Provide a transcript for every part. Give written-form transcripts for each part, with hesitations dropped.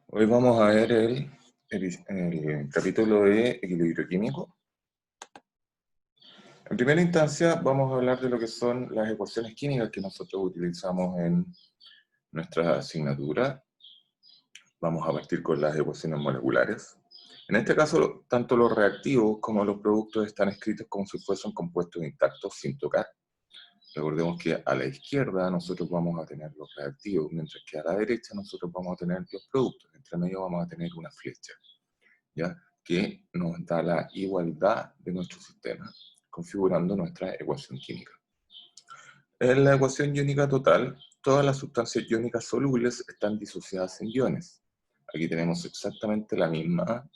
Hoy vamos a ver el capítulo de equilibrio químico. En primera instancia vamos a hablar de lo que son las ecuaciones químicas que nosotros utilizamos en nuestra asignatura. Vamos a partir con las ecuaciones moleculares. En este caso, tanto los reactivos como los productos están escritos como si fuesen compuestos intactos sin tocar. Recordemos que a la izquierda nosotros vamos a tener los reactivos, mientras que a la derecha nosotros vamos a tener los productos. Entre medio vamos a tener una flecha, ¿ya? Que nos da la igualdad de nuestro sistema, configurando nuestra ecuación química. En la ecuación iónica total, todas las sustancias iónicas solubles están disociadas en iones. Aquí tenemos exactamente la misma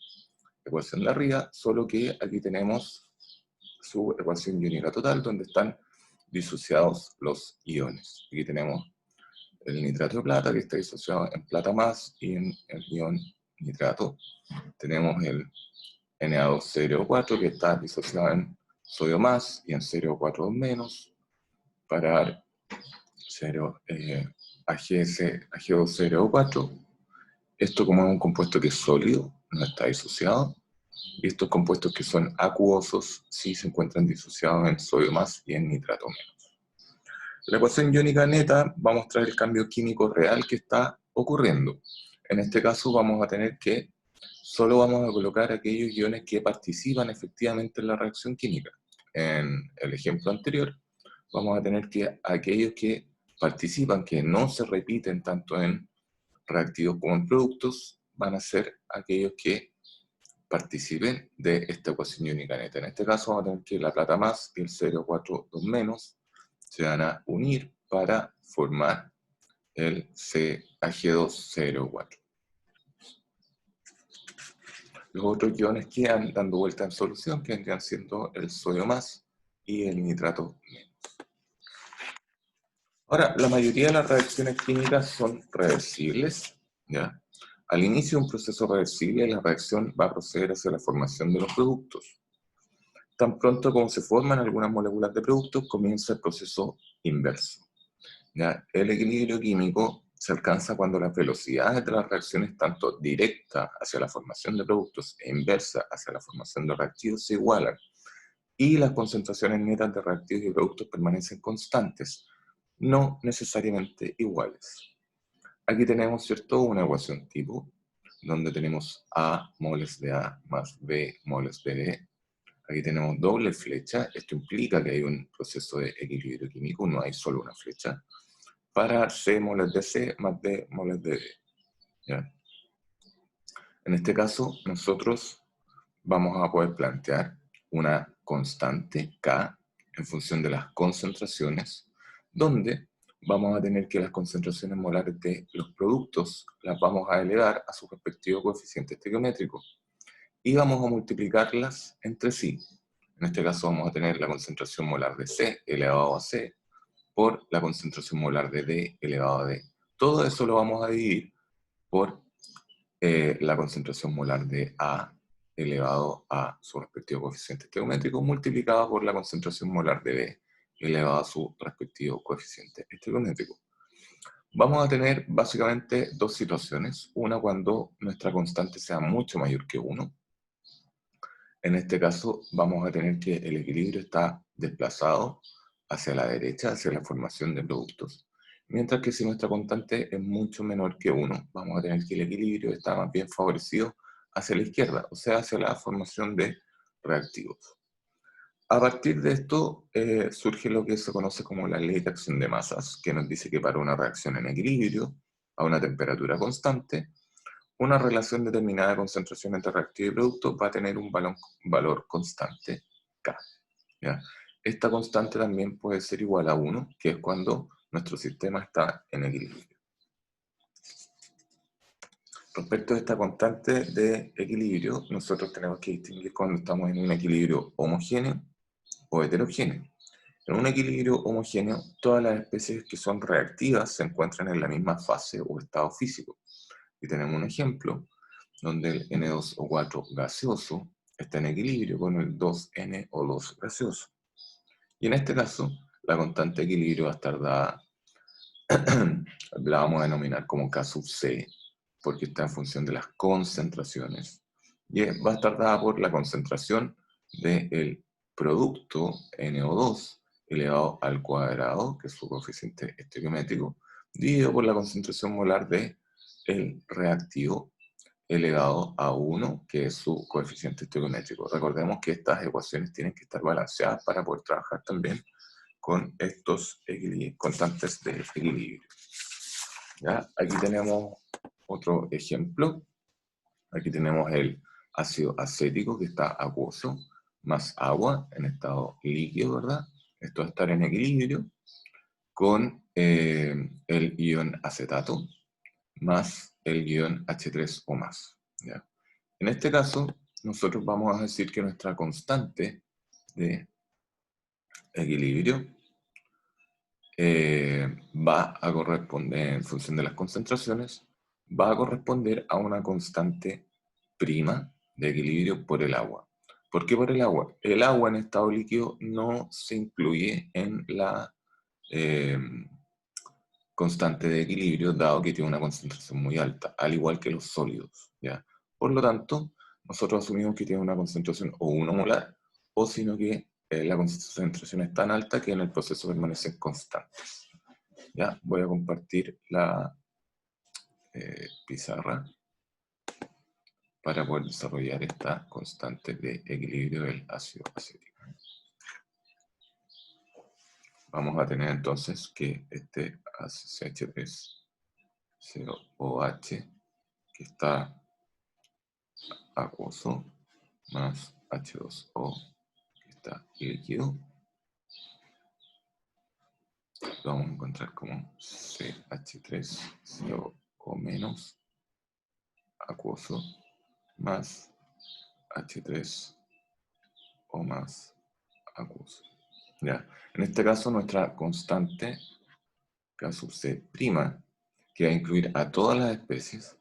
ecuación de arriba, solo que aquí tenemos su ecuación iónica total, donde están disociados los iones. Aquí tenemos el nitrato de plata, que está disociado en plata más, y en el ion nitrato tenemos el Na2CO4, que está disociado en sodio más y en CO4 menos, para dar Ag2CO4. Esto, como es un compuesto que es sólido, no está disociado. Y estos compuestos que son acuosos sí se encuentran disociados en sodio más y en nitrato menos. La ecuación iónica neta va a mostrar el cambio químico real que está ocurriendo. En este caso vamos a tener que solo vamos a colocar aquellos iones que participan efectivamente en la reacción química. En el ejemplo anterior vamos a tener que aquellos que participan, que no se repiten tanto en reactivos como en productos, van a ser aquellos que participen de esta ecuación iónica neta. En este caso vamos a tener que la plata más y el CO4 menos se van a unir para formar el Ag2CO4. Los otros iones quedan dando vuelta en solución, que vendrían siendo el sodio más y el nitrato menos. Ahora, la mayoría de las reacciones químicas son reversibles, ¿ya? Al inicio de un proceso reversible, la reacción va a proceder hacia la formación de los productos. Tan pronto como se forman algunas moléculas de productos, comienza el proceso inverso, ¿ya? El equilibrio químico se alcanza cuando las velocidades de las reacciones, tanto directa hacia la formación de productos e inversa hacia la formación de reactivos, se igualan, y las concentraciones netas de reactivos y productos permanecen constantes, no necesariamente iguales. Aquí tenemos, ¿cierto?, una ecuación tipo, donde tenemos A moles de A más B moles de B. Aquí tenemos doble flecha, esto implica que hay un proceso de equilibrio químico, no hay solo una flecha, para C moles de C más D moles de D, ¿ya? En este caso, nosotros vamos a poder plantear una constante K en función de las concentraciones, donde vamos a tener que las concentraciones molares de los productos las vamos a elevar a su respectivo coeficiente estequiométrico y vamos a multiplicarlas entre sí. En este caso vamos a tener la concentración molar de C elevado a C por la concentración molar de D elevado a D. Todo eso lo vamos a dividir por la concentración molar de A elevado a su respectivo coeficiente estequiométrico multiplicado por la concentración molar de B elevado a su respectivo coeficiente estequiométrico. Vamos a tener básicamente dos situaciones. Una cuando nuestra constante sea mucho mayor que 1. En este caso vamos a tener que el equilibrio está desplazado hacia la derecha, hacia la formación de productos. Mientras que si nuestra constante es mucho menor que 1, vamos a tener que el equilibrio está más bien favorecido hacia la izquierda, o sea, hacia la formación de reactivos. A partir de esto surge lo que se conoce como la ley de acción de masas, que nos dice que para una reacción en equilibrio, a una temperatura constante, una relación determinada de concentración entre reactivo y producto va a tener un valor constante K, ¿ya? Esta constante también puede ser igual a 1, que es cuando nuestro sistema está en equilibrio. Respecto a esta constante de equilibrio, nosotros tenemos que distinguir cuando estamos en un equilibrio homogéneo o heterogéneo. En un equilibrio homogéneo, todas las especies que son reactivas se encuentran en la misma fase o estado físico. Y tenemos un ejemplo donde el N2O4 gaseoso está en equilibrio con el 2NO2 gaseoso. Y en este caso, la constante de equilibrio va a estar dada, la vamos a denominar como K sub C, porque está en función de las concentraciones, y va a estar dada por la concentración del producto NO2 elevado al cuadrado, que es su coeficiente estequiométrico, dividido por la concentración molar del reactivo elevado a 1, que es su coeficiente estequiométrico. Recordemos que estas ecuaciones tienen que estar balanceadas para poder trabajar también con estos constantes de equilibrio. ¿Ya? Aquí tenemos otro ejemplo. Aquí tenemos el ácido acético que está acuoso, más agua en estado líquido, ¿verdad? Esto va a estar en equilibrio con el ion acetato más el ion H3O más. ¿Ya? En este caso, nosotros vamos a decir que nuestra constante de equilibrio va a corresponder, en función de las concentraciones, va a corresponder a una constante prima de equilibrio por el agua. ¿Por qué por el agua? El agua en estado líquido no se incluye en la constante de equilibrio, dado que tiene una concentración muy alta, al igual que los sólidos, ¿ya? Por lo tanto, nosotros asumimos que tiene una concentración o 1 molar, o sino que la concentración es tan alta que en el proceso permanecen constantes. ¿Ya? Voy a compartir la pizarra para poder desarrollar esta constante de equilibrio del ácido acético. Vamos a tener entonces que este CH3COOH, que está acuoso, más H2O, que está líquido, lo vamos a encontrar como CH3COO menos acuoso más H3O más acuoso. ¿Ya? En este caso, nuestra constante, K sub C', que va a incluir a todas las especies,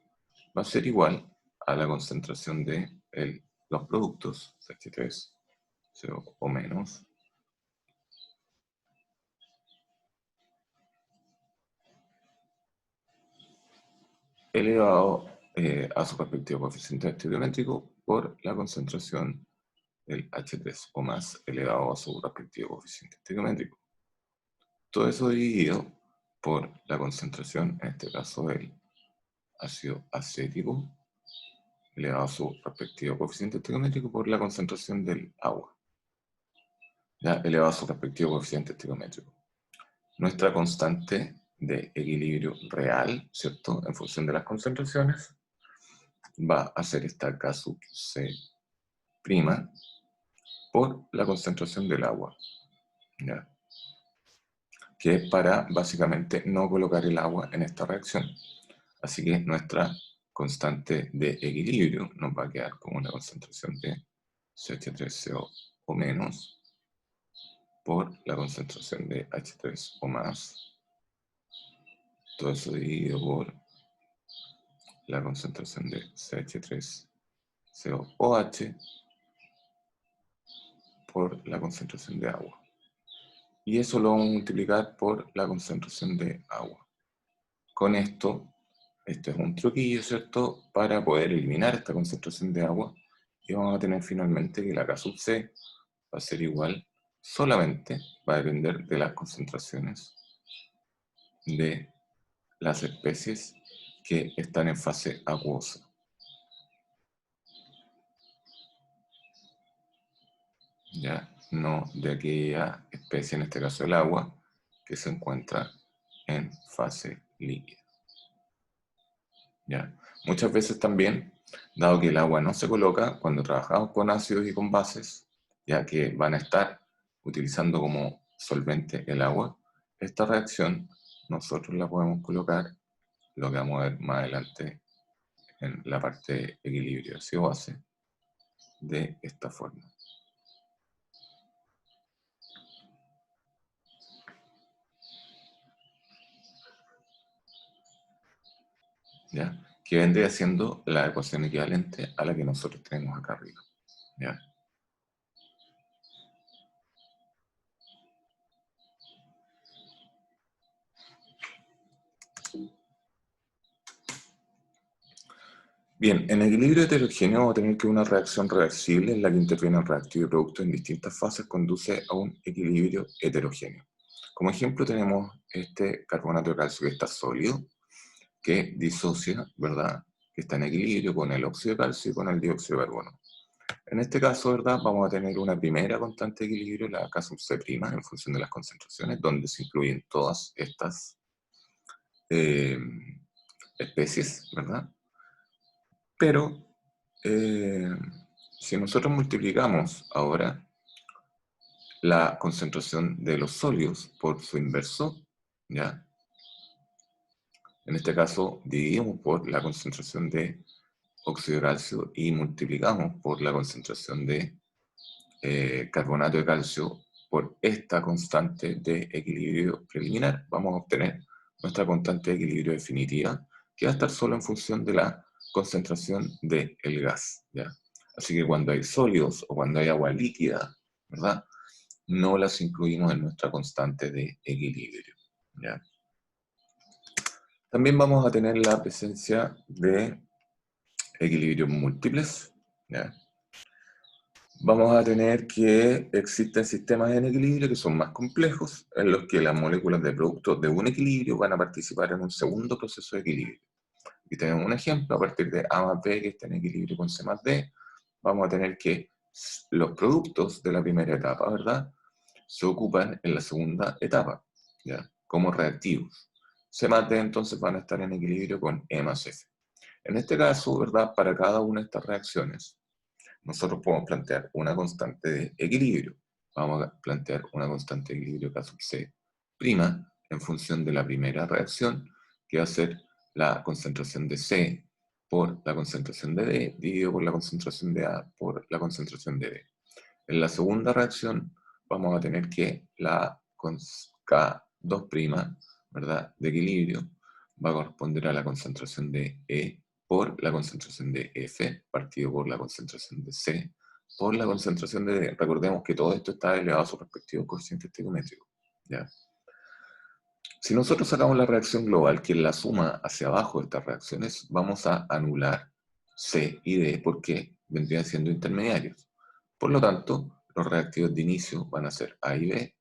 va a ser igual a la concentración de los productos, H3CO menos, elevado a su respectivo coeficiente estequiométrico por la concentración del H3O más elevado a su respectivo coeficiente estequiométrico. Todo eso dividido por la concentración, en este caso del ácido acético, elevado a su respectivo coeficiente estequiométrico por la concentración del agua, ya elevado a su respectivo coeficiente estequiométrico. Nuestra constante de equilibrio real, ¿cierto? En función de las concentraciones, va a ser esta K sub C' por la concentración del agua, ¿ya? Que es para básicamente no colocar el agua en esta reacción. Así que nuestra constante de equilibrio nos va a quedar como una concentración de CH3CO o menos por la concentración de H3O más. Todo eso dividido por la concentración de CH3COOH por la concentración de agua. Y eso lo vamos a multiplicar por la concentración de agua. Con esto es un truquillo, ¿cierto? Para poder eliminar esta concentración de agua. Y vamos a tener finalmente que la K sub C va a ser igual, solamente va a depender de las concentraciones de las especies que están en fase acuosa. ¿Ya? No de aquella especie, en este caso el agua, que se encuentra en fase líquida. ¿Ya? Muchas veces también, dado que el agua no se coloca, cuando trabajamos con ácidos y con bases, ya que van a estar utilizando como solvente el agua, esta reacción nosotros la podemos colocar, lo que vamos a ver más adelante en la parte de equilibrio ácido-base, de esta forma. ¿Ya? Que vendría siendo la ecuación equivalente a la que nosotros tenemos acá arriba. ¿Ya? Bien, en equilibrio heterogéneo vamos a tener que una reacción reversible en la que intervienen reactivo y producto en distintas fases conduce a un equilibrio heterogéneo. Como ejemplo tenemos este carbonato de calcio que está sólido, que disocia, ¿verdad?, que está en equilibrio con el óxido de calcio y con el dióxido de carbono. En este caso, ¿verdad?, vamos a tener una primera constante de equilibrio, la K sub C', en función de las concentraciones, donde se incluyen todas estas especies, ¿verdad? Pero si nosotros multiplicamos ahora la concentración de los sólidos por su inverso, ¿ya? En este caso dividimos por la concentración de óxido de calcio y multiplicamos por la concentración de carbonato de calcio por esta constante de equilibrio preliminar, vamos a obtener nuestra constante de equilibrio definitiva, que va a estar solo en función de la concentración del gas, ¿ya? Así que cuando hay sólidos o cuando hay agua líquida, ¿verdad?, no las incluimos en nuestra constante de equilibrio, ¿ya? También vamos a tener la presencia de equilibrios múltiples, ¿ya? Vamos a tener que existen sistemas en equilibrio que son más complejos, en los que las moléculas de productos de un equilibrio van a participar en un segundo proceso de equilibrio. Aquí tenemos un ejemplo, a partir de A más B, que está en equilibrio con C más D, vamos a tener que los productos de la primera etapa, ¿verdad?, se ocupan en la segunda etapa, ¿ya?, como reactivos. C más D entonces van a estar en equilibrio con E más F. En este caso, ¿verdad?, para cada una de estas reacciones, nosotros podemos plantear una constante de equilibrio. Vamos a plantear una constante de equilibrio K sub C' en función de la primera reacción, que va a ser la concentración de C por la concentración de D, dividido por la concentración de A por la concentración de D. En la segunda reacción vamos a tener que la K2', ¿verdad?, de equilibrio, va a corresponder a la concentración de E por la concentración de F, partido por la concentración de C, por la concentración de D. Recordemos que todo esto está elevado a su respectivo coeficiente estequiométrico, ¿ya? Si nosotros sacamos la reacción global, que es la suma hacia abajo de estas reacciones, vamos a anular C y D porque vendrían siendo intermediarios. Por lo tanto, los reactivos de inicio van a ser A y B,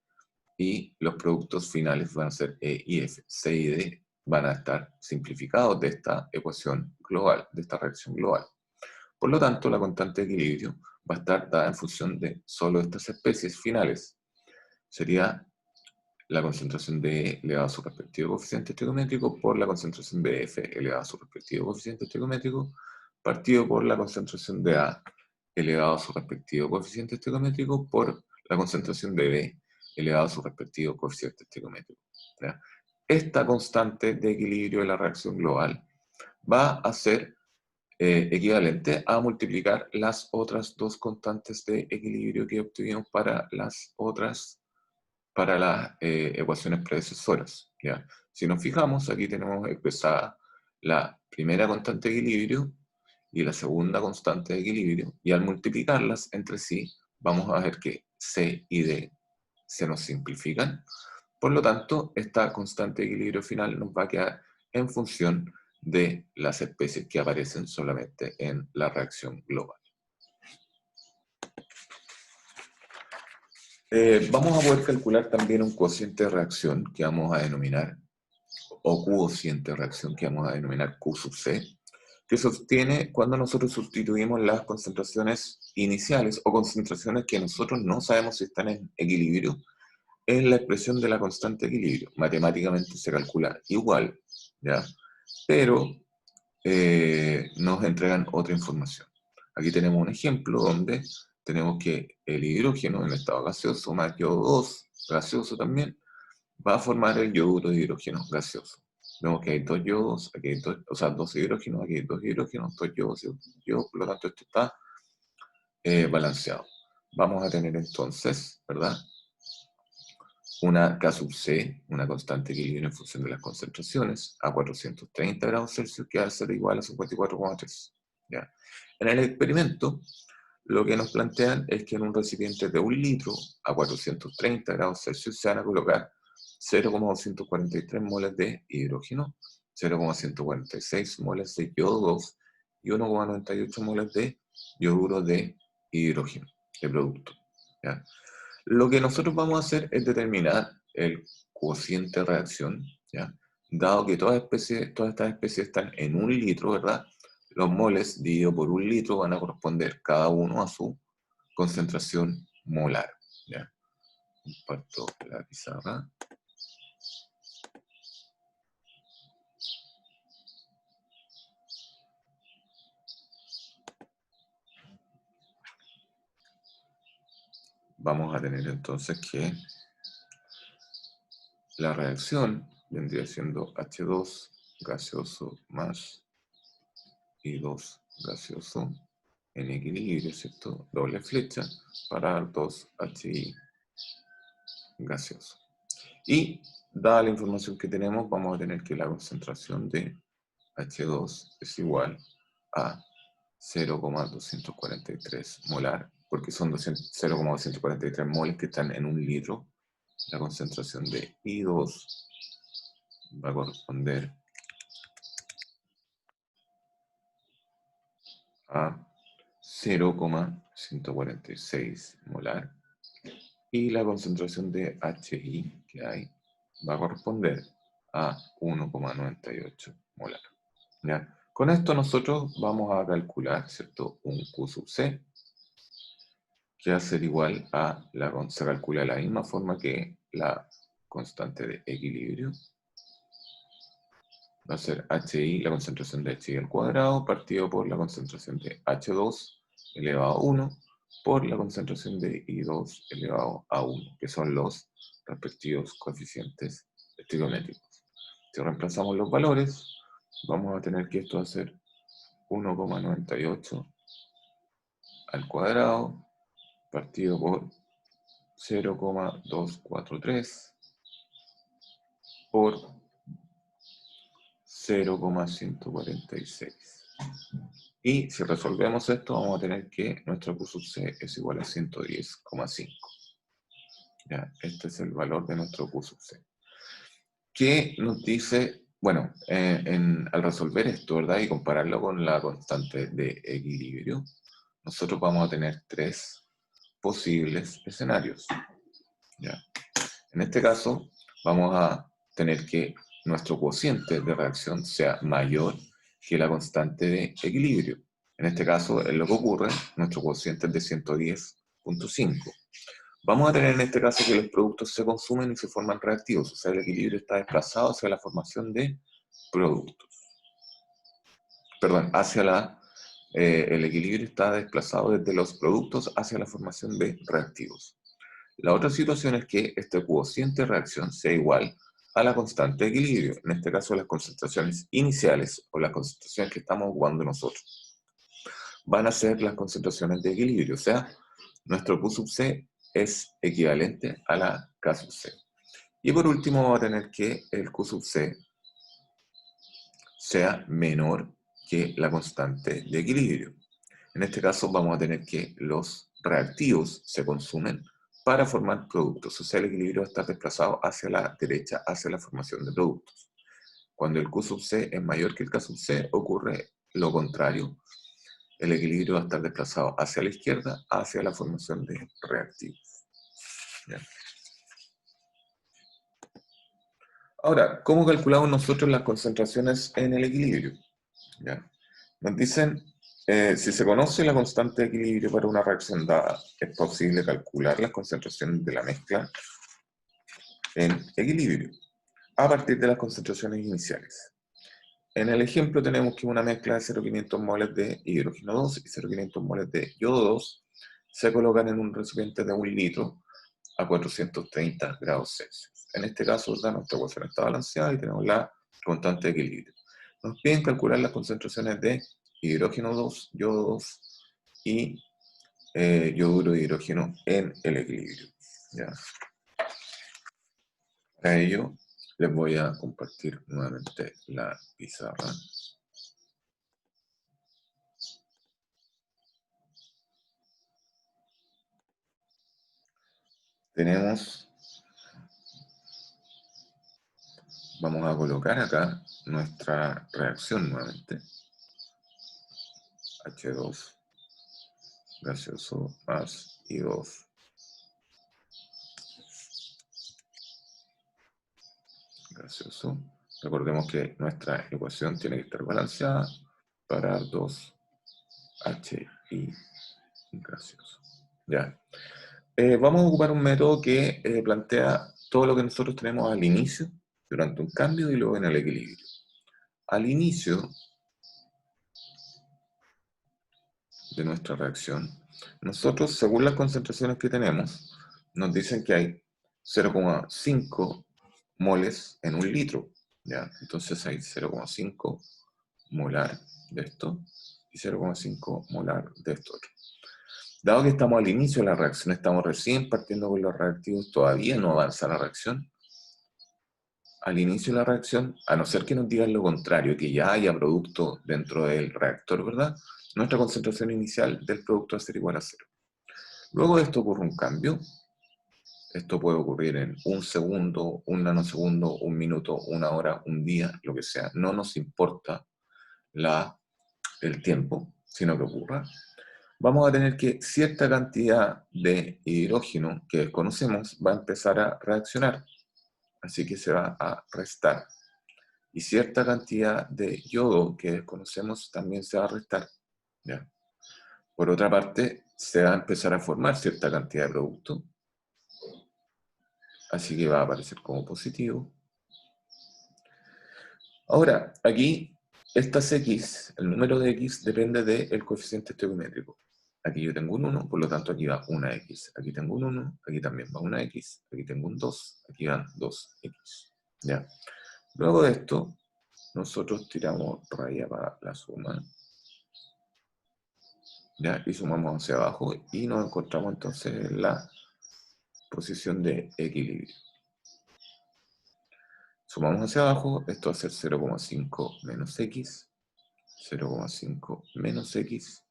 y los productos finales van a ser E y F. C y D van a estar simplificados de esta ecuación global, de esta reacción global. Por lo tanto, la constante de equilibrio va a estar dada en función de solo estas especies finales. Sería la concentración de E elevado a su respectivo coeficiente estequiométrico por la concentración de F elevado a su respectivo coeficiente estequiométrico, partido por la concentración de A elevado a su respectivo coeficiente estequiométrico por la concentración de B elevado a su respectivo coeficiente estequiométrico. ¿Ya? Esta constante de equilibrio de la reacción global va a ser equivalente a multiplicar las otras dos constantes de equilibrio que obtuvimos para las ecuaciones predecesoras, ¿ya? Si nos fijamos, aquí tenemos expresada la primera constante de equilibrio y la segunda constante de equilibrio, y al multiplicarlas entre sí, vamos a ver que C y D se nos simplifican. Por lo tanto, esta constante de equilibrio final nos va a quedar en función de las especies que aparecen solamente en la reacción global. Vamos a poder calcular también un cociente de reacción que vamos a denominar, o cociente de reacción que vamos a denominar Q sub C, que se obtiene cuando nosotros sustituimos las concentraciones iniciales o concentraciones que nosotros no sabemos si están en equilibrio en la expresión de la constante de equilibrio. Matemáticamente se calcula igual, ¿ya? Pero nos entregan otra información. Aquí tenemos un ejemplo donde tenemos que el hidrógeno en estado gaseoso más yodo 2 gaseoso también va a formar el yoduro de hidrógeno gaseoso. Vemos que hay dos yodos, aquí hay dos, o sea, dos hidrógenos, aquí hay dos hidrógenos, dos yodos y dos yodos, por lo tanto esto está balanceado. Vamos a tener entonces, ¿verdad?, una K sub C, una constante de equilibrio en función de las concentraciones, a 430 grados Celsius, que va a ser igual a 54,3. ¿Ya? En el experimento, lo que nos plantean es que en un recipiente de 1 litro, a 430 grados Celsius, se van a colocar 0,243 moles de hidrógeno, 0,146 moles de yodo 2 y 1,98 moles de yoduro de hidrógeno, de producto. ¿Ya? Lo que nosotros vamos a hacer es determinar el cociente de reacción, ¿ya? Dado que todas estas especies están en 1 litro, ¿verdad? Los moles divididos por 1 litro van a corresponder cada uno a su concentración molar. ¿Ya? Comparto la pizarra. Vamos a tener entonces que la reacción vendría siendo H2 gaseoso más I2 gaseoso en equilibrio, ¿cierto? Doble flecha para dar 2HI gaseoso. Y, dada la información que tenemos, vamos a tener que la concentración de H2 es igual a 0,243 molar, porque son 0,243 moles que están en 1 litro. La concentración de I2 va a corresponder a 0,146 molar. Y la concentración de HI que hay va a corresponder a 1,98 molar. ¿Ya? Con esto nosotros vamos a calcular, ¿cierto?, un Q sub C, que va a ser igual a, se calcula de la misma forma que la constante de equilibrio. Va a ser HI, la concentración de HI al cuadrado, partido por la concentración de H2 elevado a 1, por la concentración de I2 elevado a 1, que son los respectivos coeficientes estequiométricos. Si reemplazamos los valores, vamos a tener que esto va a ser 1,98 al cuadrado, partido por 0,243 por 0,146. Y si resolvemos esto, vamos a tener que nuestro Q sub C es igual a 110,5. ¿Ya? Este es el valor de nuestro Q sub C. ¿Qué nos dice? Bueno, al resolver esto, ¿verdad? Y compararlo con la constante de equilibrio, nosotros vamos a tener 3 posibles escenarios. ¿Ya? En este caso, vamos a tener que nuestro cociente de reacción sea mayor que la constante de equilibrio. En este caso, es lo que ocurre, nuestro cociente es de 110,5. Vamos a tener en este caso que los productos se consumen y se forman reactivos, o sea, el equilibrio está desplazado hacia la formación de productos. Perdón, el equilibrio está desplazado desde los productos hacia la formación de reactivos. La otra situación es que este cociente de reacción sea igual a la constante de equilibrio, en este caso las concentraciones iniciales o las concentraciones que estamos ocupando nosotros. Van a ser las concentraciones de equilibrio, o sea, nuestro Q sub C es equivalente a la K sub C. Y por último vamos a tener que el Q sub C sea menor que la constante de equilibrio. En este caso vamos a tener que los reactivos se consumen para formar productos, o sea, el equilibrio va a estar desplazado hacia la derecha, hacia la formación de productos. Cuando el Q sub C es mayor que el K sub C, ocurre lo contrario. El equilibrio va a estar desplazado hacia la izquierda, hacia la formación de reactivos. ¿Ya? Ahora, ¿cómo calculamos nosotros las concentraciones en el equilibrio? ¿Ya? Nos dicen, si se conoce la constante de equilibrio para una reacción dada, es posible calcular las concentraciones de la mezcla en equilibrio, a partir de las concentraciones iniciales. En el ejemplo tenemos que una mezcla de 0,500 moles de hidrógeno 2 y 0,500 moles de yodo 2 se colocan en un recipiente de 1 litro a 430 grados Celsius. En este caso, nuestra ecuación está balanceada y tenemos la constante de equilibrio. Nos piden calcular las concentraciones de hidrógeno 2, yodo 2 y yoduro de hidrógeno en el equilibrio. ¿Ya? Para ello, les voy a compartir nuevamente la pizarra. Vamos a colocar acá nuestra reacción nuevamente. H2 gaseoso más I2 gaseoso. Recordemos que nuestra ecuación tiene que estar balanceada para dar 2HI gaseoso. Ya. Vamos a ocupar un método que plantea todo lo que nosotros tenemos al inicio, durante un cambio y luego en el equilibrio. Al inicio de nuestra reacción, nosotros, según las concentraciones que tenemos, nos dicen que hay 0,5 moles en un litro. ¿Ya? Entonces hay 0,5 molar de esto y 0,5 molar de esto otro. Dado que estamos al inicio de la reacción, estamos recién partiendo con los reactivos, todavía no avanza la reacción. Al inicio de la reacción, a no ser que nos digan lo contrario, que ya haya producto dentro del reactor, ¿verdad? Nuestra concentración inicial del producto va a ser igual a 0. Luego de esto ocurre un cambio. Esto puede ocurrir en un segundo, un nanosegundo, un minuto, una hora, un día, lo que sea. No nos importa el tiempo, sino que ocurra. Vamos a tener que cierta cantidad de hidrógeno que desconocemos va a empezar a reaccionar. Así que se va a restar. Y cierta cantidad de yodo que desconocemos también se va a restar. ¿Ya? Por otra parte, se va a empezar a formar cierta cantidad de producto. Así que va a aparecer como positivo. Ahora, aquí, estas X, el número de X depende del coeficiente estequiométrico. Aquí yo tengo un 1, por lo tanto aquí va una X. Aquí tengo un 1, aquí también va una X. Aquí tengo un 2, aquí van 2X. ¿Ya? Luego de esto, nosotros tiramos raya para la suma. ¿Ya? Y sumamos hacia abajo y nos encontramos entonces en la posición de equilibrio. Sumamos hacia abajo, esto va a ser 0,5 menos X, 0,5 menos X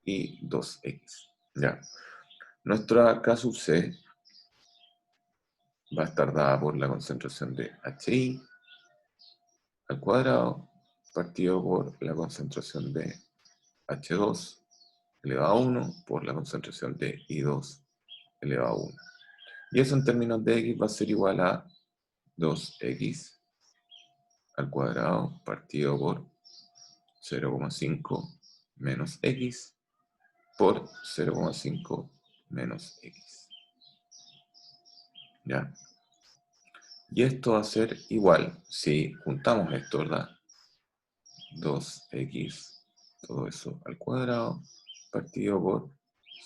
y 2X. ¿Ya? Nuestra K sub C va a estar dada por la concentración de HI al cuadrado partido por la concentración de H2 elevado a 1 por la concentración de I2 elevado a 1. Y eso en términos de X va a ser igual a 2X al cuadrado partido por 0,5 menos X por 0,5 menos X. ¿Ya? Y esto va a ser igual, si juntamos esto, ¿verdad? 2X, todo eso al cuadrado, partido por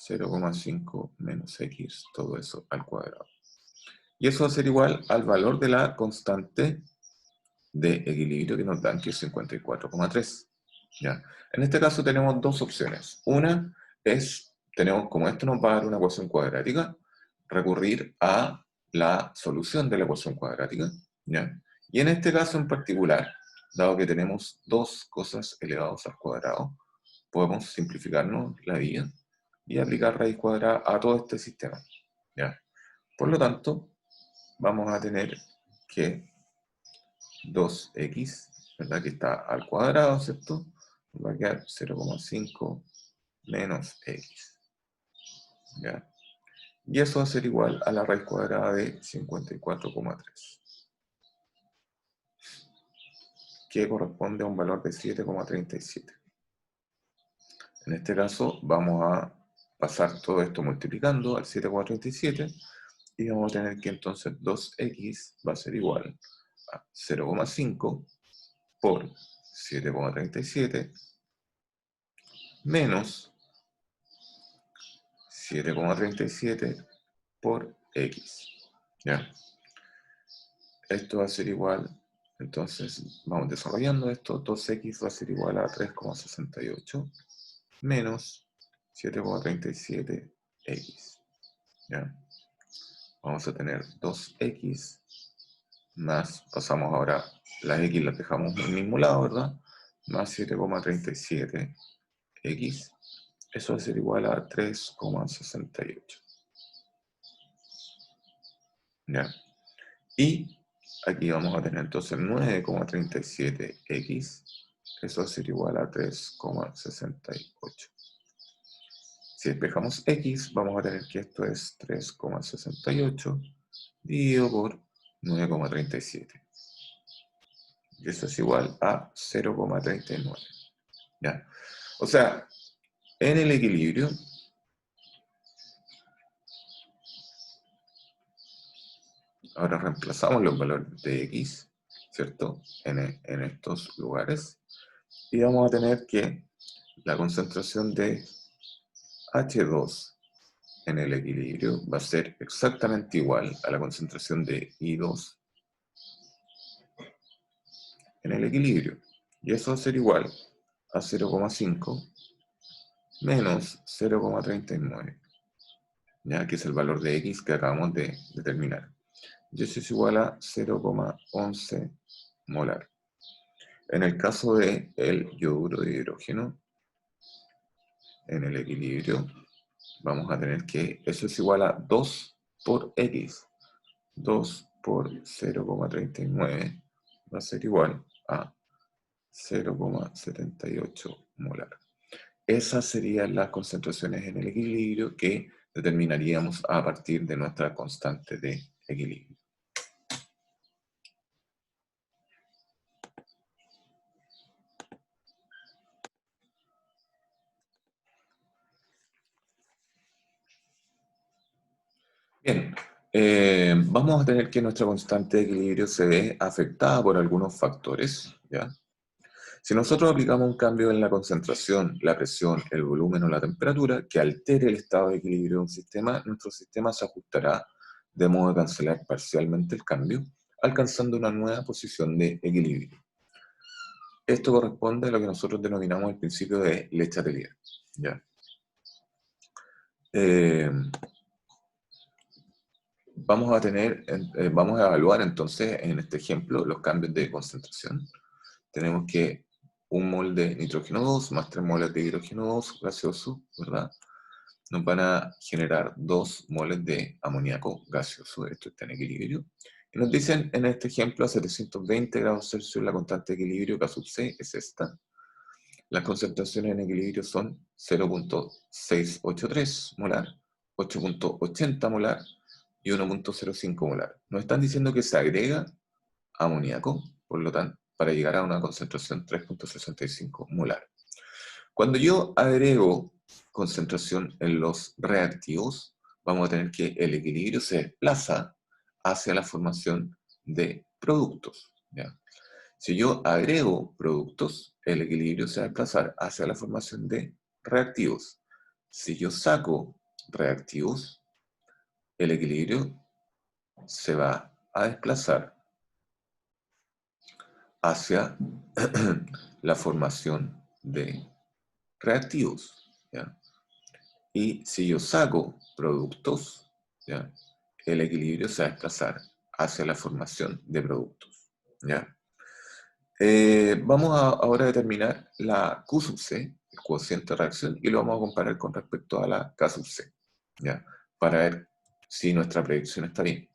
0,5 menos X, todo eso al cuadrado. Y eso va a ser igual al valor de la constante de equilibrio que nos dan, que es 54,3. ¿Ya? En este caso tenemos dos opciones. Una es, como esto nos va a dar una ecuación cuadrática, recurrir a la solución de la ecuación cuadrática. ¿Ya? Y en este caso en particular, dado que tenemos dos cosas elevadas al cuadrado, podemos simplificarnos la vida y aplicar raíz cuadrada a todo este sistema. ¿Ya? Por lo tanto, vamos a tener que 2x, ¿verdad? Que está al cuadrado, ¿cierto? Va a quedar 0,5 menos x. ¿Ya? Y eso va a ser igual a la raíz cuadrada de 54,3, que corresponde a un valor de 7,37. En este caso vamos a pasar todo esto multiplicando al 7,37 y vamos a tener que entonces 2x va a ser igual a 0,5 por 7,37 menos 7,37 por x. ¿Ya? Esto va a ser igual, entonces vamos desarrollando esto, 2x va a ser igual a 3,68 menos 7,37x. ¿Ya? Vamos a tener 2x más, pasamos ahora, las x las dejamos en el mismo lado, ¿verdad? Más 7,37x. Eso va a ser igual a 3,68. ¿Ya? Y aquí vamos a tener entonces 9,37x. eso va a ser igual a 3,68. Si despejamos x, vamos a tener que esto es 3,68 dividido por 9,37. Y eso es igual a 0,39. ¿Ya? O sea, en el equilibrio, ahora reemplazamos los valores de x, ¿cierto? En estos lugares. Y vamos a tener que la concentración de H2 en el equilibrio va a ser exactamente igual a la concentración de I2 en el equilibrio. Y eso va a ser igual a 0,5 menos 0,39, ya que es el valor de X que acabamos de determinar. Y eso es igual a 0,11 molar. En el caso del yoduro de hidrógeno, en el equilibrio, vamos a tener que eso es igual a 2 por X. 2 por 0,39 va a ser igual a 0,78 molar. Esas serían las concentraciones en el equilibrio que determinaríamos a partir de nuestra constante de equilibrio. Bien, vamos a tener que nuestra constante de equilibrio se ve afectada por algunos factores, ¿ya? Si nosotros aplicamos un cambio en la concentración, la presión, el volumen o la temperatura que altere el estado de equilibrio de un sistema, nuestro sistema se ajustará de modo a cancelar parcialmente el cambio, alcanzando una nueva posición de equilibrio. Esto corresponde a lo que nosotros denominamos el principio de Le Chatelier, ¿ya? Vamos a evaluar entonces en este ejemplo los cambios de concentración. Tenemos que 1 mol de nitrógeno 2 más 3 moles de hidrógeno 2 gaseoso, ¿verdad? Nos van a generar 2 moles de amoníaco gaseoso, esto está en equilibrio. Y nos dicen en este ejemplo a 720 grados Celsius la constante de equilibrio K sub C es esta. Las concentraciones en equilibrio son 0,683 molar, 8,80 molar y 1,05 molar. Nos están diciendo que se agrega amoníaco, por lo tanto, para llegar a una concentración 3,65 molar. Cuando yo agrego concentración en los reactivos, vamos a tener que el equilibrio se desplaza hacia la formación de productos, ¿ya? Si yo agrego productos, el equilibrio se va a desplazar hacia la formación de reactivos. Si yo saco reactivos, el equilibrio se va a desplazar hacia la formación de reactivos, ¿ya? Y si yo saco productos, ¿ya? El equilibrio se va a desplazar hacia la formación de productos, ¿ya? Vamos ahora a determinar la Q sub C, el cociente de reacción, y lo vamos a comparar con respecto a la K sub C, ¿ya? Para ver si nuestra predicción está bien.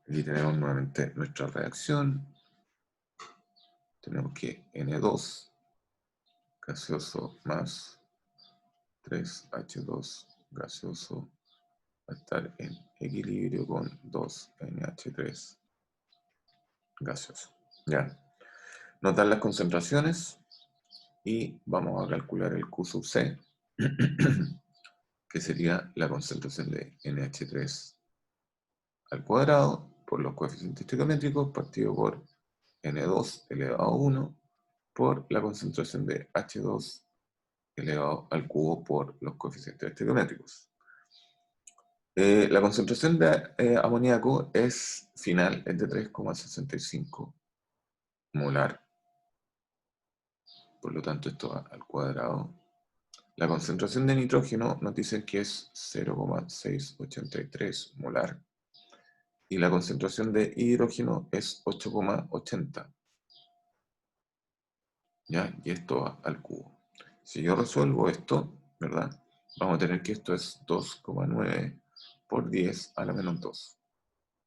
Aquí tenemos nuevamente nuestra reacción. Tenemos que N2 gaseoso más 3H2 gaseoso va a estar en equilibrio con 2NH3 gaseoso. Ya. Notar las concentraciones y vamos a calcular el Q sub C, que sería la concentración de NH3 al cuadrado por los coeficientes estequiométricos partido por N2 elevado a 1 por la concentración de H2 elevado al cubo por los coeficientes estequiométricos. La concentración de amoníaco final es de 3,65 molar. Por lo tanto, esto va al cuadrado. La concentración de nitrógeno nos dicen que es 0,683 molar. Y la concentración de hidrógeno es 8,80. ¿Ya? Y esto va al cubo. Si yo resuelvo esto, ¿verdad? vamos a tener que esto es 2,9 por 10 a la menos 2.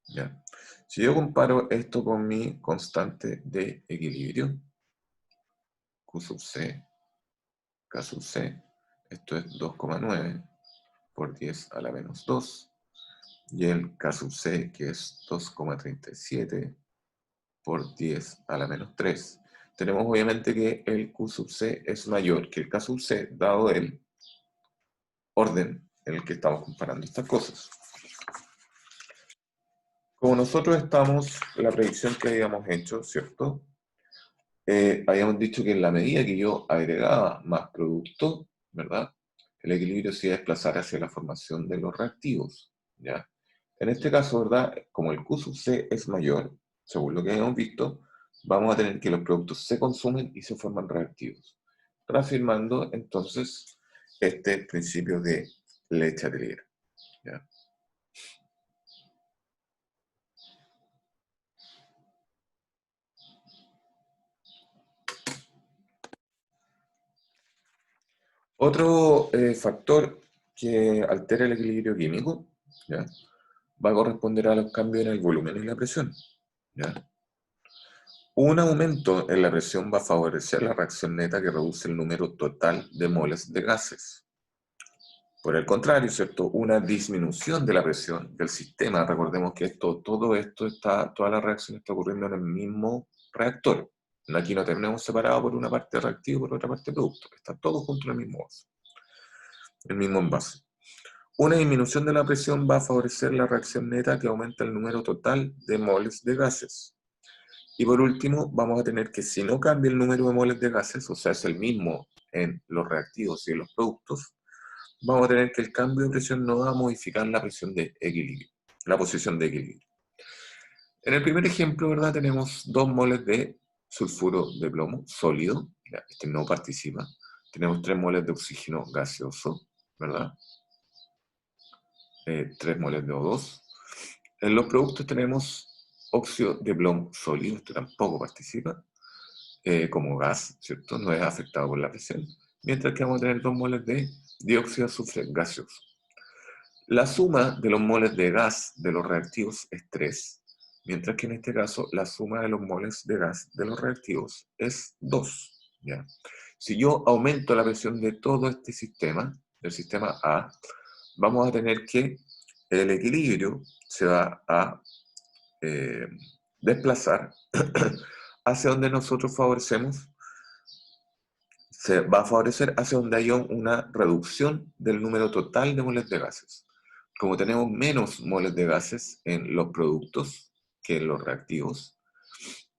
¿Ya? Si yo comparo esto con mi constante de equilibrio, Q sub C, K sub C, esto es 2,9 por 10 a la menos 2, y el K sub C, que es 2,37 por 10 a la menos 3. Tenemos obviamente que el Q sub C es mayor que el K sub C, dado el orden en el que estamos comparando estas cosas. Como nosotros estamos, la predicción que habíamos hecho, ¿cierto? Habíamos dicho que en la medida que yo agregaba más producto, ¿verdad? El equilibrio se iba a desplazar hacia la formación de los reactivos, ¿ya? En este caso, ¿verdad? Como el Q sub C es mayor, según lo que habíamos visto, vamos a tener que los productos se consumen y se forman reactivos, reafirmando entonces este principio de Le Chatelier, ¿ya? Otro factor que altera el equilibrio químico, ¿ya? Va a corresponder a los cambios en el volumen y la presión, ¿ya? Un aumento en la presión va a favorecer la reacción neta que reduce el número total de moles de gases. Por el contrario, ¿cierto? Una disminución de la presión del sistema, recordemos que todo esto toda la reacción está ocurriendo en el mismo reactor. Aquí no tenemos separado por una parte reactivo y por otra parte producto, está todo junto en el mismo envase. Una disminución de la presión va a favorecer la reacción neta que aumenta el número total de moles de gases. Y por último, vamos a tener que si no cambia el número de moles de gases, o sea, es el mismo en los reactivos y en los productos, vamos a tener que el cambio de presión no va a modificar la presión de equilibrio, la posición de equilibrio. En el primer ejemplo, ¿verdad? Tenemos 2 moles de sulfuro de plomo sólido, ya, este no participa. Tenemos 3 moles de oxígeno gaseoso, ¿verdad? 3 moles de O2. En los productos tenemos óxido de plomo sólido, este tampoco participa, como gas, ¿cierto? No es afectado por la presión. Mientras que vamos a tener 2 moles de dióxido de azufre gaseoso. La suma de los moles de gas de los reactivos es 3, mientras que en este caso la suma de los moles de gas de los reactivos es 2. ¿Ya? Si yo aumento la presión de todo este sistema, del sistema A, vamos a tener que el equilibrio se va a desplazar hacia donde nosotros favorecemos, se va a favorecer hacia donde haya una reducción del número total de moles de gases. Como tenemos menos moles de gases en los productos que en los reactivos,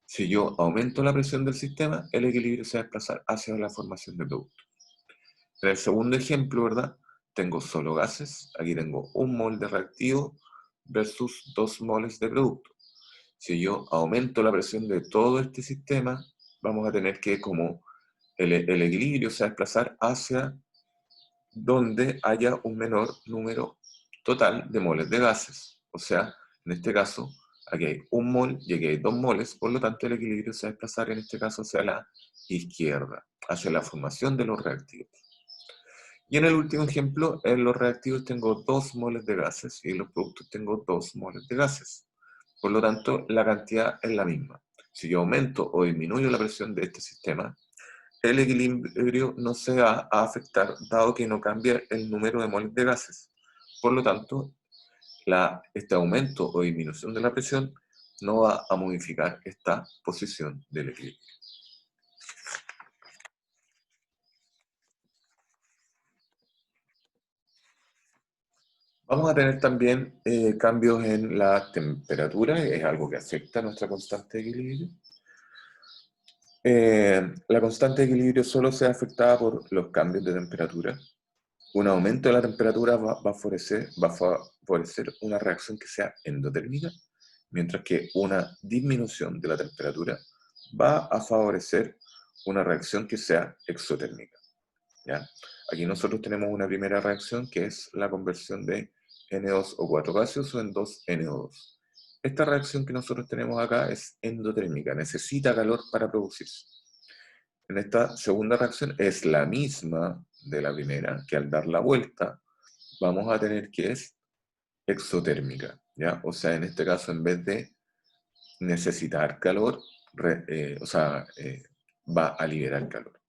si yo aumento la presión del sistema, el equilibrio se va a desplazar hacia la formación de productos. En el segundo ejemplo, ¿verdad? Tengo solo gases, aquí tengo 1 mol de reactivo versus 2 moles de producto. Si yo aumento la presión de todo este sistema, vamos a tener que, como el equilibrio se va a desplazar hacia donde haya un menor número total de moles de gases. O sea, en este caso, aquí hay 1 mol y aquí hay 2 moles, por lo tanto el equilibrio se va a desplazar en este caso hacia la izquierda, hacia la formación de los reactivos. Y en el último ejemplo, en los reactivos tengo 2 moles de gases y en los productos tengo 2 moles de gases. Por lo tanto, la cantidad es la misma. Si yo aumento o disminuyo la presión de este sistema, el equilibrio no se va a afectar dado que no cambia el número de moles de gases. Por lo tanto, este aumento o disminución de la presión no va a modificar esta posición del equilibrio. Vamos a tener también cambios en la temperatura, es algo que afecta a nuestra constante de equilibrio. La constante de equilibrio solo se ve afectada por los cambios de temperatura. Un aumento de la temperatura va a favorecer una reacción que sea endotérmica, mientras que una disminución de la temperatura va a favorecer una reacción que sea exotérmica, ¿ya? Aquí nosotros tenemos una primera reacción que es la conversión de N2O4 gaseoso en 2NO2. Esta reacción que nosotros tenemos acá es endotérmica, necesita calor para producirse. En esta segunda reacción es la misma de la primera, que al dar la vuelta, vamos a tener que es exotérmica, ¿ya? O sea, en este caso, en vez de necesitar calor, va a liberar calor.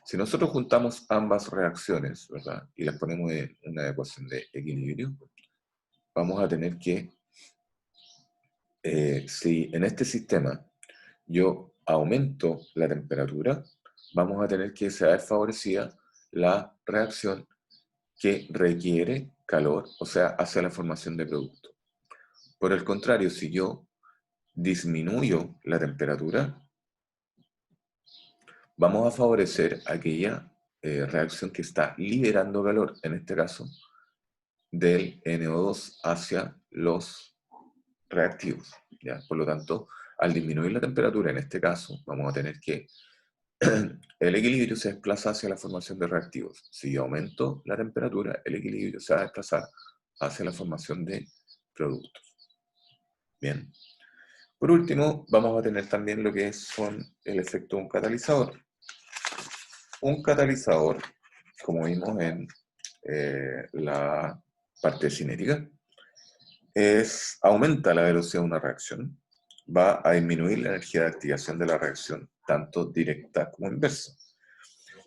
Si nosotros juntamos ambas reacciones, ¿verdad? Y las ponemos en una ecuación de equilibrio, vamos a tener que, si en este sistema yo aumento la temperatura, vamos a tener que ser favorecida la reacción que requiere calor, o sea, hacia la formación de producto. Por el contrario, si yo disminuyo la temperatura, vamos a favorecer aquella reacción que está liberando calor, en este caso, del NO2 hacia los reactivos, ¿ya? Por lo tanto, al disminuir la temperatura, en este caso, vamos a tener que el equilibrio se desplaza hacia la formación de reactivos. Si yo aumento la temperatura, el equilibrio se va a desplazar hacia la formación de productos. Bien. Por último, vamos a tener también lo que son el efecto de un catalizador. Un catalizador, como vimos en la parte cinética, aumenta la velocidad de una reacción, va a disminuir la energía de activación de la reacción, tanto directa como inversa.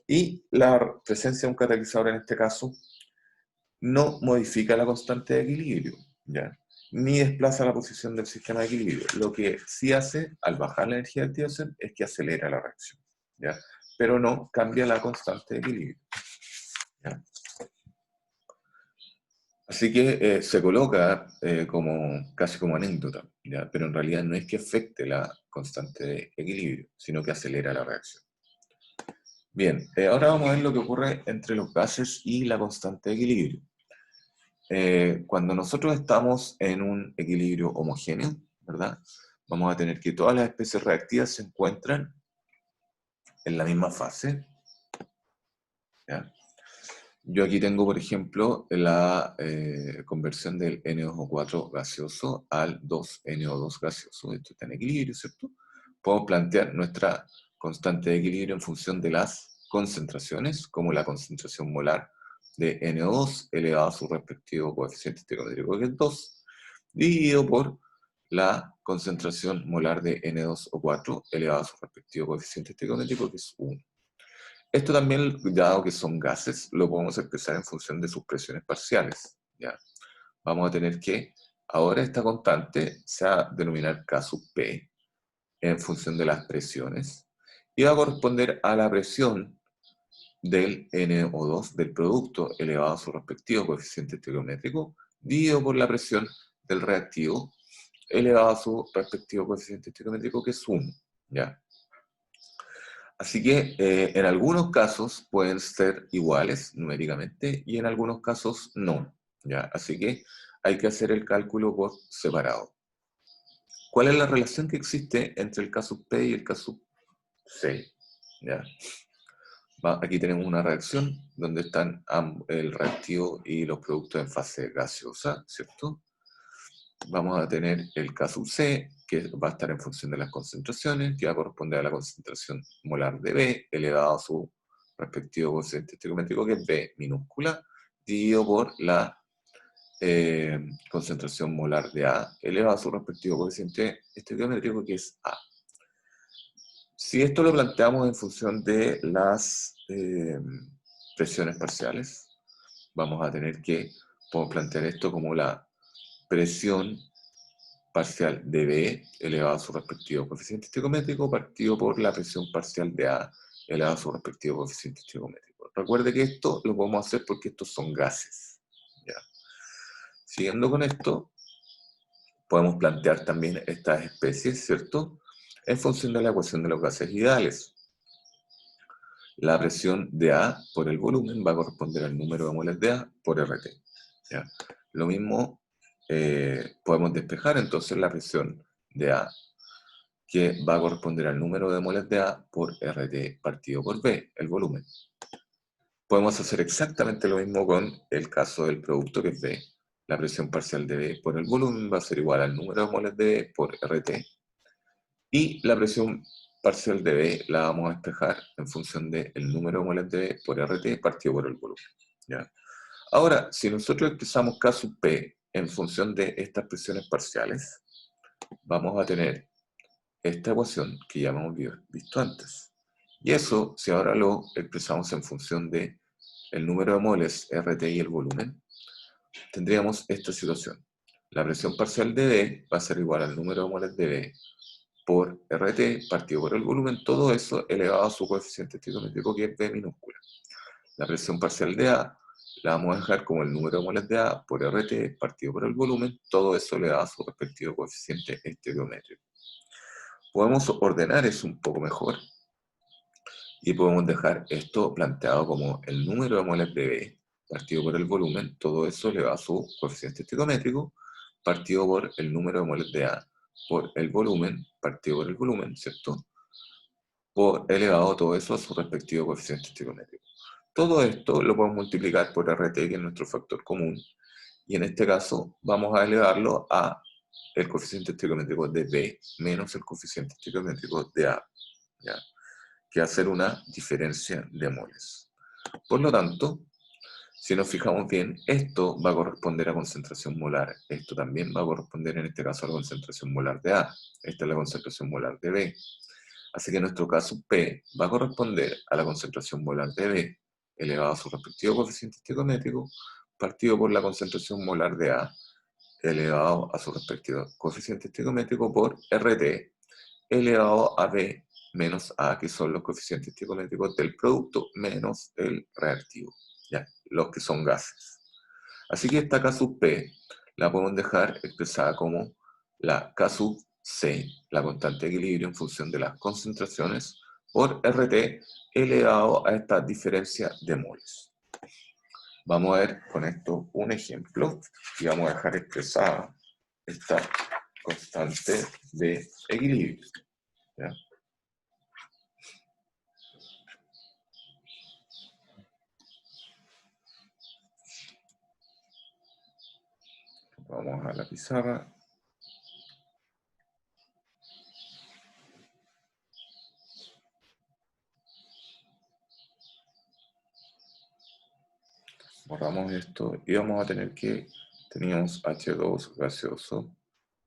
Y la presencia de un catalizador en este caso no modifica la constante de equilibrio, ¿ya? Ni desplaza la posición del sistema de equilibrio. Lo que sí hace al bajar la energía de activación es que acelera la reacción, ¿ya? Pero no cambia la constante de equilibrio, ¿ya? Así que se coloca casi como anécdota, ¿ya? Pero en realidad no es que afecte la constante de equilibrio, sino que acelera la reacción. Bien, ahora vamos a ver lo que ocurre entre los gases y la constante de equilibrio. Cuando nosotros estamos en un equilibrio homogéneo, ¿verdad? Vamos a tener que todas las especies reactivas se encuentran en la misma fase, ¿ya? Yo aquí tengo, por ejemplo, la conversión del NO4 gaseoso al 2NO2 gaseoso. Esto está en equilibrio, ¿cierto? Podemos plantear nuestra constante de equilibrio en función de las concentraciones, como la concentración molar de NO2 elevado a su respectivo coeficiente estequiométrico, que es 2, dividido por la concentración molar de N2O4 elevado a su respectivo coeficiente estequiométrico, que es 1. Esto también, dado que son gases, lo podemos expresar en función de sus presiones parciales, ¿ya? Vamos a tener que, ahora esta constante se va a denominar K sub P, en función de las presiones, y va a corresponder a la presión del NO2 del producto elevado a su respectivo coeficiente estequiométrico, dividido por la presión del reactivo elevado a su respectivo coeficiente estequiométrico, que es 1, ¿ya? Así que en algunos casos pueden ser iguales numéricamente y en algunos casos no, ¿ya? Así que hay que hacer el cálculo por separado. ¿Cuál es la relación que existe entre el K sub P y el K sub C? ¿Ya? Aquí tenemos una reacción donde están el reactivo y los productos en fase gaseosa, ¿cierto? Vamos a tener el K sub C, que va a estar en función de las concentraciones, que va a corresponder a la concentración molar de B, elevado a su respectivo coeficiente estequiométrico, que es B minúscula, dividido por la concentración molar de A, elevado a su respectivo coeficiente estequiométrico, que es A. Si esto lo planteamos en función de las presiones parciales, vamos a tener que podemos plantear esto como la presión parcial de B elevado a su respectivo coeficiente estequiométrico partido por la presión parcial de A elevado a su respectivo coeficiente estequiométrico. Recuerde que esto lo podemos hacer porque estos son gases, ¿ya? Siguiendo con esto, podemos plantear también estas especies, ¿cierto? En función de la ecuación de los gases ideales. La presión de A por el volumen va a corresponder al número de moles de A por RT, ¿ya? Lo mismo podemos despejar entonces la presión de A, que va a corresponder al número de moles de A por RT partido por B, el volumen. Podemos hacer exactamente lo mismo con el caso del producto, que es B. La presión parcial de B por el volumen va a ser igual al número de moles de B por RT. Y la presión parcial de B la vamos a despejar en función del número de moles de B por RT partido por el volumen. ¿Ya? Ahora, si nosotros expresamos K sub P en función de estas presiones parciales, vamos a tener esta ecuación que ya hemos visto antes. Y eso, si ahora lo expresamos en función de el número de moles RT y el volumen, tendríamos esta situación. La presión parcial de B va a ser igual al número de moles de B por RT partido por el volumen, todo eso elevado a su coeficiente estequiométrico, que es B minúscula. La presión parcial de A la vamos a dejar como el número de moles de A por RT partido por el volumen, todo eso elevado a su respectivo coeficiente estequiométrico. Podemos ordenar eso un poco mejor y podemos dejar esto planteado como el número de moles de B partido por el volumen, todo eso elevado a su coeficiente estequiométrico, partido por el número de moles de A por el volumen, partido por el volumen, ¿cierto? Por elevado todo eso a su respectivo coeficiente estequiométrico. Todo esto lo podemos multiplicar por RT, que es nuestro factor común, y en este caso vamos a elevarlo a el coeficiente estequiométrico de B menos el coeficiente estequiométrico de A, ¿ya? Que va a ser una diferencia de moles. Por lo tanto, si nos fijamos bien, esto va a corresponder a concentración molar, esto también va a corresponder en este caso a la concentración molar de A, esta es la concentración molar de B. Así que nuestro caso P va a corresponder a la concentración molar de B elevado a su respectivo coeficiente estequiométrico, partido por la concentración molar de A elevado a su respectivo coeficiente estequiométrico por RT elevado a B menos A, que son los coeficientes estequiométricos del producto menos el reactivo, ¿ya? Los que son gases. Así que esta K sub P la podemos dejar expresada como la K sub C, la constante de equilibrio en función de las concentraciones, por RT elevado a esta diferencia de moles. Vamos a ver con esto un ejemplo y vamos a dejar expresada esta constante de equilibrio, ¿ya? Vamos a la pizarra. Borramos esto y vamos a tener que teníamos H2 gaseoso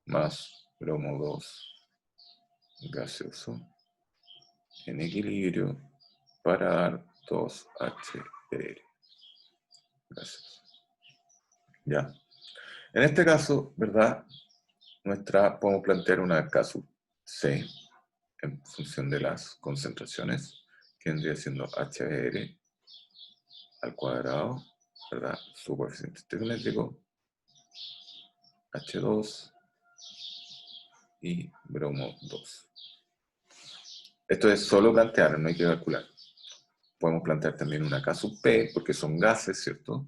más bromo 2 gaseoso en equilibrio para dar 2HBr gaseoso. Ya. En este caso, ¿verdad? Podemos plantear una K sub C en función de las concentraciones, que vendría siendo HBr al cuadrado, ¿verdad? Su coeficiente estequiométrico, H2 y bromo 2. Esto es solo plantear, no hay que calcular. Podemos plantear también una K sub P, porque son gases, ¿cierto?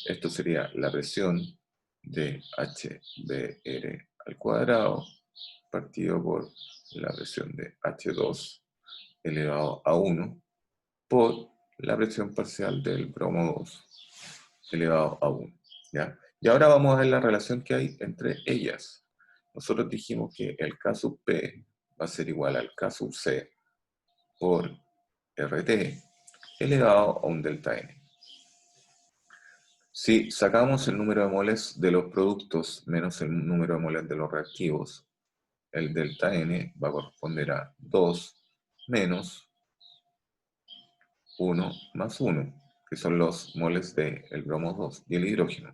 Esto sería la presión de HBr al cuadrado partido por la presión de H2 elevado a 1 por la presión parcial del bromo 2 elevado a 1. ¿Ya? Y ahora vamos a ver la relación que hay entre ellas. Nosotros dijimos que el K sub P va a ser igual al K sub C por RT elevado a un delta N. Si sacamos el número de moles de los productos menos el número de moles de los reactivos, el delta N va a corresponder a 2 menos 1 más 1, que son los moles del bromo 2 y el hidrógeno.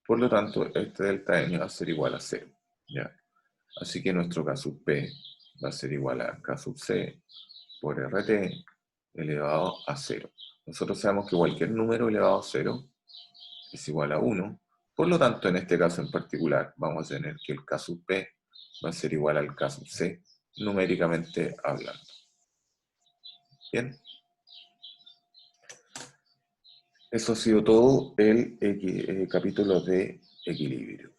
Por lo tanto, este delta N va a ser igual a 0. ¿Ya? Así que nuestro K sub P va a ser igual a K sub C por RT elevado a 0. Nosotros sabemos que cualquier número elevado a 0 es igual a 1. Por lo tanto, en este caso en particular, vamos a tener que el K sub P va a ser igual al K sub C, numéricamente hablando. Bien. Eso ha sido todo el capítulo de equilibrio.